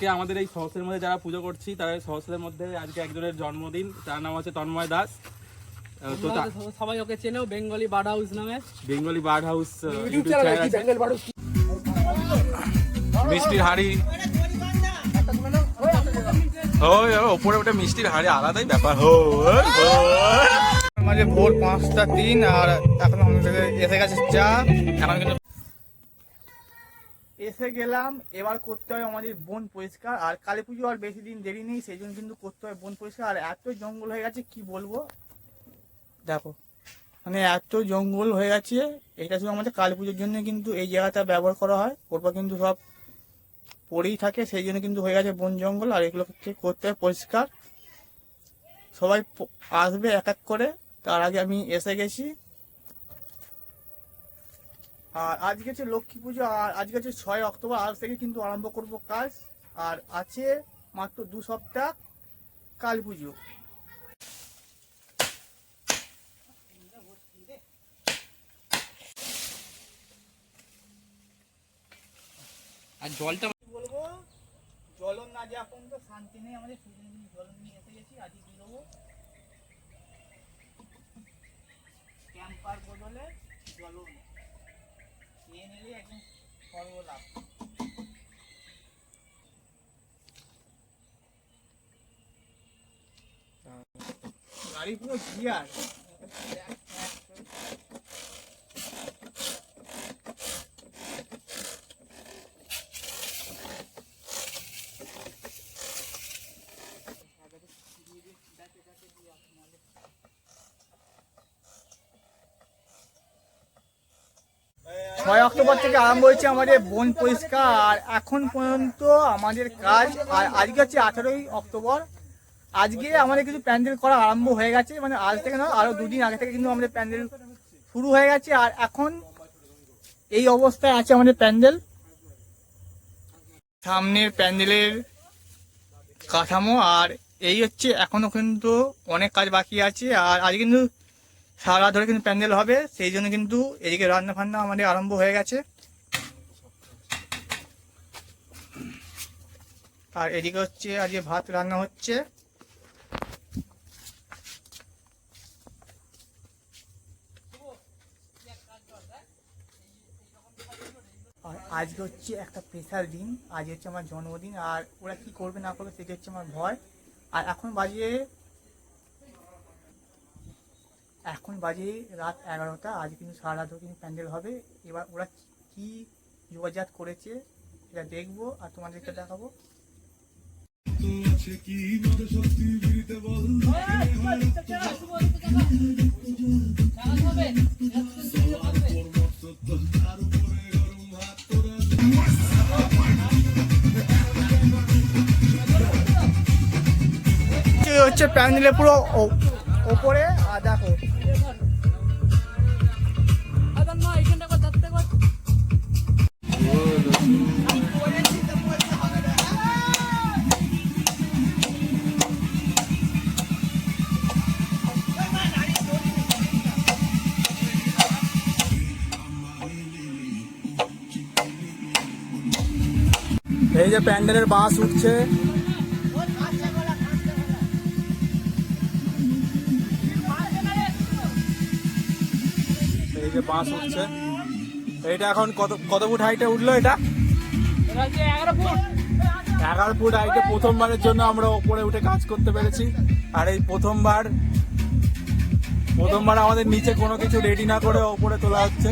আজকে আমাদের এই সহস্রের মধ্যে যারা পুজো করছি তাদের সহস্রের মধ্যে আজকে একজনের জন্মদিন, তার নাম হচ্ছে তন্ময় দাস। তো সবাই ওকে চেনেও বেঙ্গলি বার্ড হাউস নামে। Bengali bird house YouTube channel আছে। মিষ্টির হাড়ি, ওই ওপরে ওটা মিষ্টির হাড়ি, আলাদাই ব্যাপার। মাঝে ভোর 5:03 আর এখন আমাদের এসে গেছে চা। এখন কিন্তু এসে গেলাম, এবার করতে হয় আমাদের বন পরিষ্কার। আর কালী পুজো আর বেশি দিন দেরি নেই, সেই জন্য কিন্তু করতে হয় বন পরিষ্কার। আর এত জঙ্গল হয়ে গেছে কি বলবো, দেখো মানে এত জঙ্গল হয়ে গেছে। এটা শুধু আমাদের কালী পুজোর জন্য কিন্তু এই জায়গাটা ব্যবহার করা হয়, ওরপর কিন্তু সব পড়েই থাকে, সেই জন্য কিন্তু হয়ে গেছে বন জঙ্গল। আর এগুলোকে করতে হয় পরিষ্কার। সবাই আসবে এক এক করে, তার আগে আমি এসে গেছি। আর আজকে হচ্ছে লক্ষ্মী পুজো, আর আজকে হচ্ছে 6 অক্টোবর। আজ থেকে কিন্তু আরম্ভ করব কাজ। আর আছে মাত্র 2 সপ্তাহ কালী পুজো। আর জলটা বলবো, জলন না যে এখন তো শান্তি নেই আমাদের, জলন নিয়ে এসে গেছি। আজকে দিয়ে দেবো ক্যাম্পার বদলে জলন নিয়ে নিলে একদম সর্বলাভ। গাড়ি পুরো গিয়ার। ছয় অক্টোবর থেকে আরম্ভ হয়েছে আমাদের বন পরিষ্কার। আর এখন পর্যন্ত আমাদের কাজ, আর আজকে হচ্ছে 18ই অক্টোবর। আজকে আমাদের কিছু প্যান্ডেল করা আরম্ভ হয়ে গেছে, মানে আজ থেকে নয়, আরো 2 দিন আগে থেকে কিন্তু আমাদের প্যান্ডেল শুরু হয়ে গেছে। আর এখন এই অবস্থায় আছে আমাদের প্যান্ডেল। সামনের প্যান্ডেলের কাঠামো আর এই হচ্ছে, এখনো কিন্তু অনেক কাজ বাকি আছে। আর আজ কিন্তু সারা ধরে কিন্তু প্যান্ডেল হবে, সেই জন্য কিন্তু এদিকে রান্না ফান্না আমাদের আরম্ভ হয়ে গেছে। আর এদিকে হচ্ছে আজকে ভাত রান্না হচ্ছে। আর আজকে হচ্ছে একটা স্পেশাল দিন, আজ হচ্ছে আমার জন্মদিন। আর ওরা কি করবে না করবে সেটা হচ্ছে আমার ভয়। আর এখন বাজে রাত 11টা। আজ কিন্তু সারা রাত কিন্তু প্যান্ডেল হবে। এবার ওরা কি যোগাযোগ করেছে সেটা দেখবো আর তোমাদেরকে দেখাবো। হচ্ছে প্যান্ডেলের পুরো ওপরে। আর দেখো এই যে প্যান্ডেলের বাঁশ উঠছে, এই যে বাঁশ উঠছে। এইটা এখন কত ফুট হাইটে উঠলো? এটা 11 ফুট হাইটে প্রথমবারের জন্য আমরা ওপরে উঠে কাজ করতে পেরেছি। আর এই প্রথমবার আমাদের নিচে কোনো কিছু রেডি না করে ওপরে তোলা হচ্ছে।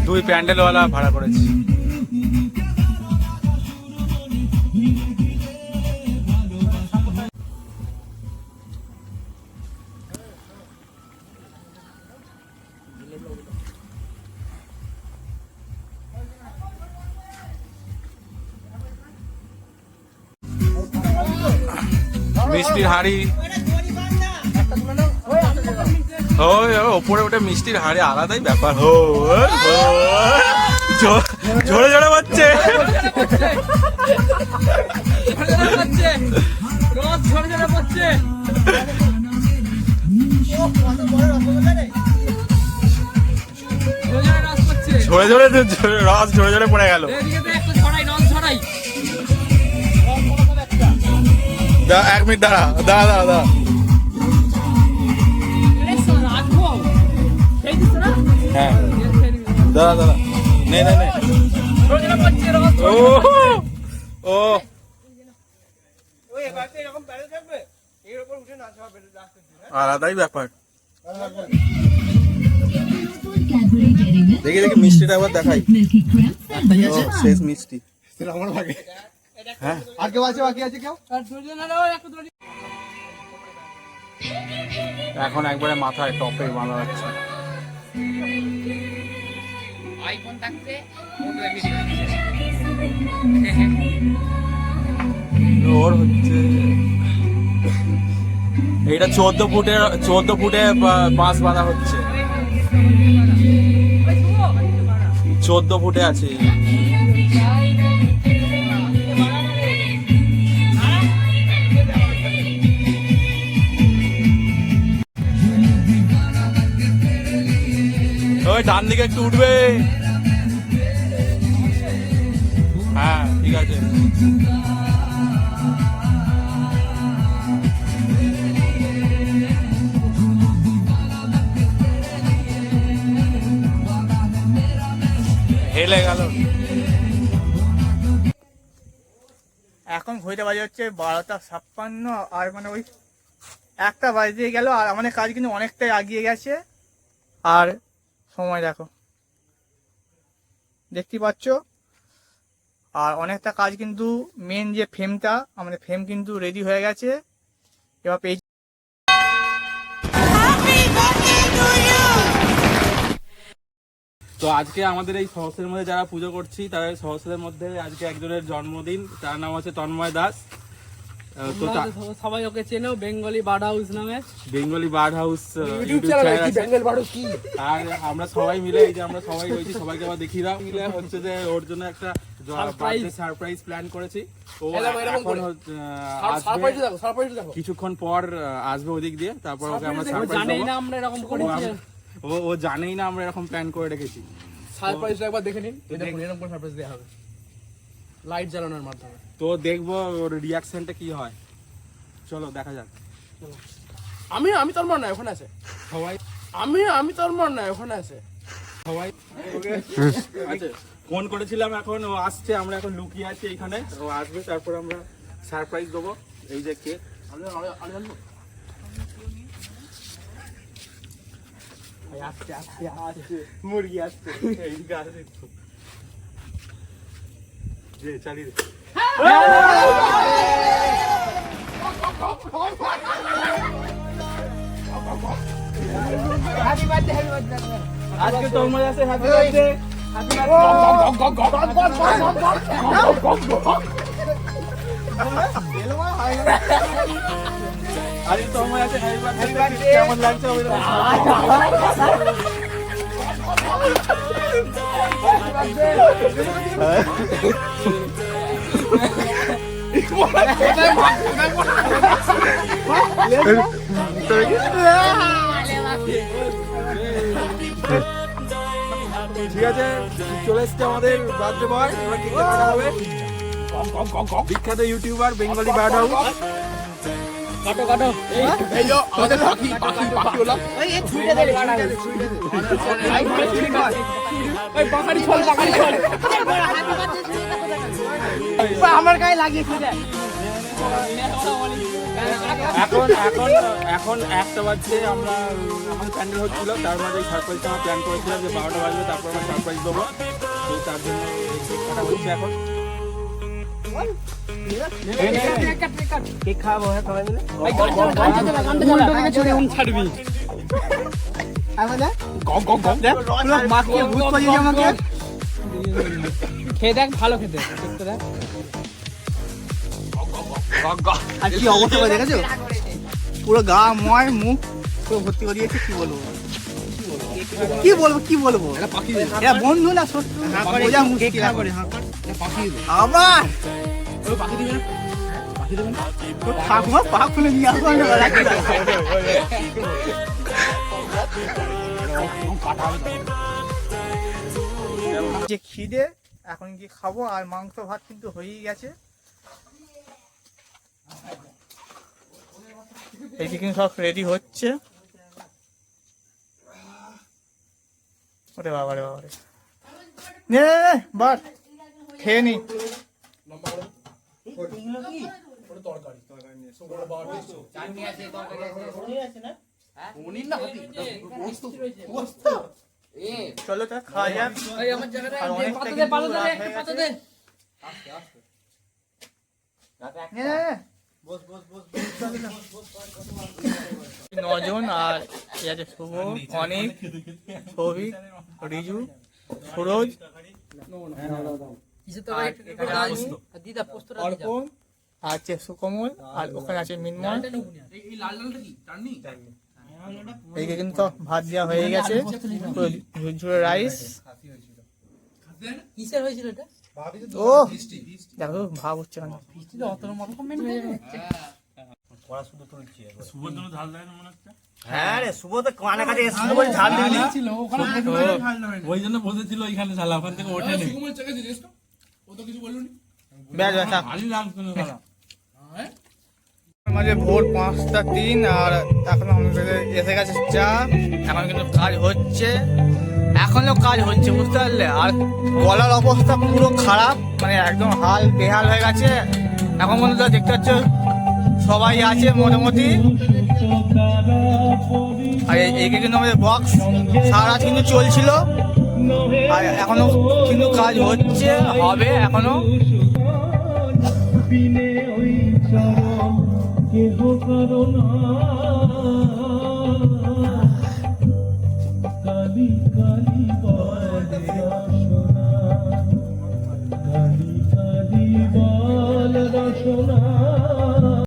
দুই প্যান্ডেলওয়ালা ভাড়া করেছি। মিষ্টির হাড়ি, ওই ওপরে ওটা মিষ্টির হাড়ি, আলাদাই ব্যাপার। ঝরে ঝরে পাচ্ছে, ঝরে ঝরে রস ঝরে ঝরে পড়ে গেল। এক মিনিট দাঁড়া দাঁড়া দাঁড়া দাঁড়া, হ্যাঁ দাঁড়া দাঁড়া, নে নে নে। ও ও আলাদাই ব্যাপার। দেখি দেখি মিষ্টিটা একবার দেখাই, শেষ মিষ্টি। হ্যাঁ আর কেউ আছে, বাকি আছে কেউ? এখন একবারে মাথায় টপে বাঁধা যাচ্ছে। আইফোন থাকতে ওর হচ্ছে এইটা 14 ফুটে বাঁশ বাঁধা হচ্ছে, 14 ফুটে আছে। ওই ডান দিকে একটু উঠবে, হ্যাঁ ঠিক আছে। হেলে গেল। এখন ঘড়িটা বাজে হচ্ছে 12:56, আর মানে ওই 1টা বাজতে গেল, আর আমাদের কাজ কিন্তু অনেকটাই এগিয়ে গেছে। আর সময় দেখো, দেখতে পাচ্ছ, আর অনেকটা কাজ কিন্তু মেন যে ফ্রেমটা, আমাদের ফ্রেম কিন্তু রেডি হয়ে গেছে। এবার পেজ তো আজকে আমাদের এই সহস্রের মধ্যে যারা পুজো করছি, তাদের সহস্রের মধ্যে আজকে একজনের জন্মদিন, তার নাম হচ্ছে তন্ময় দাস। তো সবাই ওকে চেনো বেঙ্গলি বার্ড হাউস নামে। Bengali bird house YouTube channel আছে। আর আমরা সবাই মিলে, এই যে আমরা সবাই রয়েছি, সবাইকে আবার দেখিয়ে দাও, মিলে হচ্ছে যে ওর জন্য একটা সারপ্রাইজ প্ল্যান করেছি। ও এখন আসবে, কিছুক্ষণ পর আসবে ওদিক দিয়ে, তারপর ওকে আমরা সারপ্রাইজ জানেই না দেব। আমরা এরকম করেছি। ও জানেই না আমরা এরকম প্ল্যান করে রেখেছি। সারপ্রাইজটা একবার দেখে নিন, এই দেখুন এরকম করে সারপ্রাইজ দেওয়া হবে লাইট জ্বালানোর মাধ্যমে। তো দেখবো ওর রিয়াকশনটা কি হয়, চলো দেখা যাক। আমি তোর মন না ওখানে আছে সবাই আমি তোর মন না ওখানে আছে সবাই আচ্ছা, ফোন করেছিলাম, এখন ও আসছে, আমরা এখন লুকিয়ে আছি এখানে, ও আসবে, তারপর আমরা সারপ্রাইজ দেবো। এই যে কেক, আসছে আসছে আসছে, মুরগি আসছে, এইদিকে আসছে, যে চালিয়ে দে। আজকে তোমার আছে হ্যাপি বার্থডে, হ্যাপি আরে তোমার আছে হ্যাপি বার্থডে, কেমন লাগছে? ঠিক আছে, চলে এসছে আমাদের বার্থডে বয়, এবার কেকটা কাটা হবে। বিখ্যাত ইউটিউবার বেঙ্গলি বার্ড হাউস। কাটো কাটো এই যে আমাদের পাখি হলো এই ছুটে দে এই পাখাড়ি ছল আমার গায়ে লাগিয়ে ছুটে। এখন এখন এখন 1টা বাজছে, আমরা আমাদের প্যান্ডেল হচ্ছিল, তার মাঝে সারপ্রাইজটা আমরা প্ল্যান করেছিলাম যে 12টা বাজবে, তারপর আমরা সারপ্রাইজ দেবো। তো তার জন্য কেক কাটা হচ্ছে এখন। কেক খাবো সবাই মিলে। ছাড়বি খেয়ে দেখ, ভালো খেতে দেখ। আর কি অবস্থা করে দেখেছো, পুরো গা ময় মুখ পুরো ভর্তি করে দিয়েছে। কি বলবো এরা বন্ধু না শত্রু বোঝা মুশকিল এখন। আবার তোর ঠাকুমা পা খুলে নিয়ে আসবো যে খিদে, এখন কি খাবো। আর মাংস ভাত কিন্তু হয়েই গেছে, এই কিন্তু সব রেডি হচ্ছে। ওরে বাবা রে বাবা রে, নে বাট খেয়ে নি। চলো তা খাওয়া যাক। আর অনেকটা কিন্তু রাত হয়ে গেছে। নে, নে, নে। 9 জন, আর এই আছে শুভ, অনেক, সৌভিক, রিজু, সুরজ, অর্পণ, আর আছে সুকমল, আর ওখানে আছে মিনময়। এইকে কিন্তু ভাত দেওয়া হয়ে গেছে, ঝুরঝুরে রাইস। কিসের হয়েছিল এটা? ও দেখো ভাব হচ্ছে না। হ্যাঁ রে, শুভ তো কানে কাছে এসেছিল বলে ঝাল দিবি। ওই জন্য বসেছিল ওইখানে, ঝালা ওখান থেকে ওঠেনি। ব্যাস ব্যাস আমাদের ভোর 5:03 আর এখন আমাদের এসে গেছে চা। এখন কিন্তু কাজ হচ্ছে, এখনো কাজ হচ্ছে বুঝতে পারলে। আর গলার অবস্থা পুরো খারাপ, মানে একদম হাল বেহাল হয়ে গেছে। এখন পর্যন্ত দেখতে পাচ্ছ সবাই আছে মোটামুটি। আর এইকে কিন্তু আমাদের বক্স সারা রাত কিন্তু চলছিল, আর এখনো কিন্তু কাজ হচ্ছে, হবে এখনো। কেহ কারণ